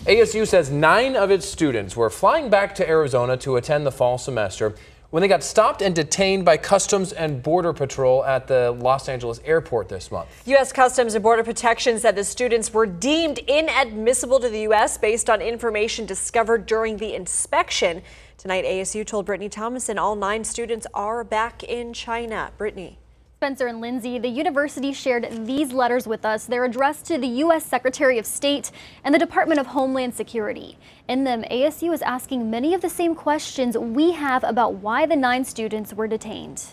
ASU says 9 of its students were flying back to Arizona to attend the fall semester when they got stopped and detained by Customs and Border Patrol at the Los Angeles airport this month. U.S. Customs and Border Protection said the students were deemed inadmissible to the U.S. based on information discovered during the inspection. Tonight, ASU told Brittany Thomason all 9 students are back in China. Brittany. Spencer and Lindsay, the university shared these letters with us. They're addressed to the U.S. Secretary of State and the Department of Homeland Security. In them, ASU is asking many of the same questions we have about why the 9 students were detained.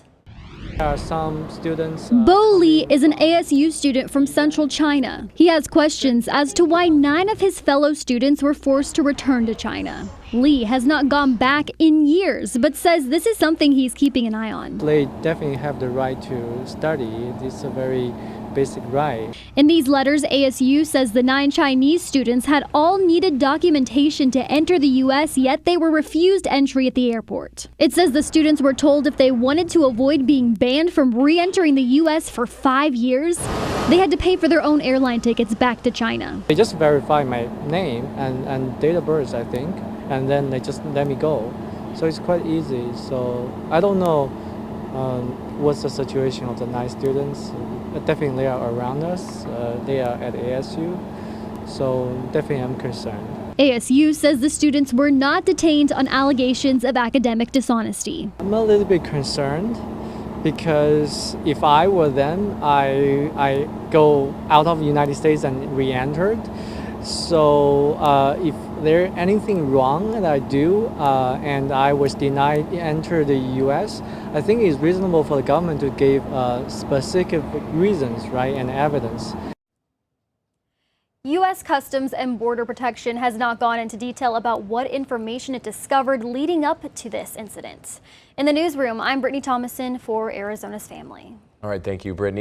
Some students. Bo Li is an ASU student from central China. He has questions as to why 9 of his fellow students were forced to return to China. Li has not gone back in years, but says this is something he's keeping an eye on. They definitely have the right to study. It's a very basic right. In these letters, ASU says the 9 Chinese students had all needed documentation to enter the U.S., yet they were refused entry at the airport. It says the students were told if they wanted to avoid being banned from re-entering the U.S. for 5 years, they had to pay for their own airline tickets back to China. They just verify my name and date of birth, I think, and then they just let me go. So it's quite easy. So I don't know what's the situation of the 9 students. Definitely they are around us. They are at ASU. So definitely I'm concerned. ASU says the students were not detained on allegations of academic dishonesty. I'm a little bit concerned because if I were them, I go out of the United States and re-entered. So if there's anything wrong that I do and I was denied to enter the U.S., I think it's reasonable for the government to give specific reasons, right, and evidence. U.S. Customs and Border Protection has not gone into detail about what information it discovered leading up to this incident. In the newsroom, I'm Brittany Thomason for Arizona's Family. All right, thank you, Brittany.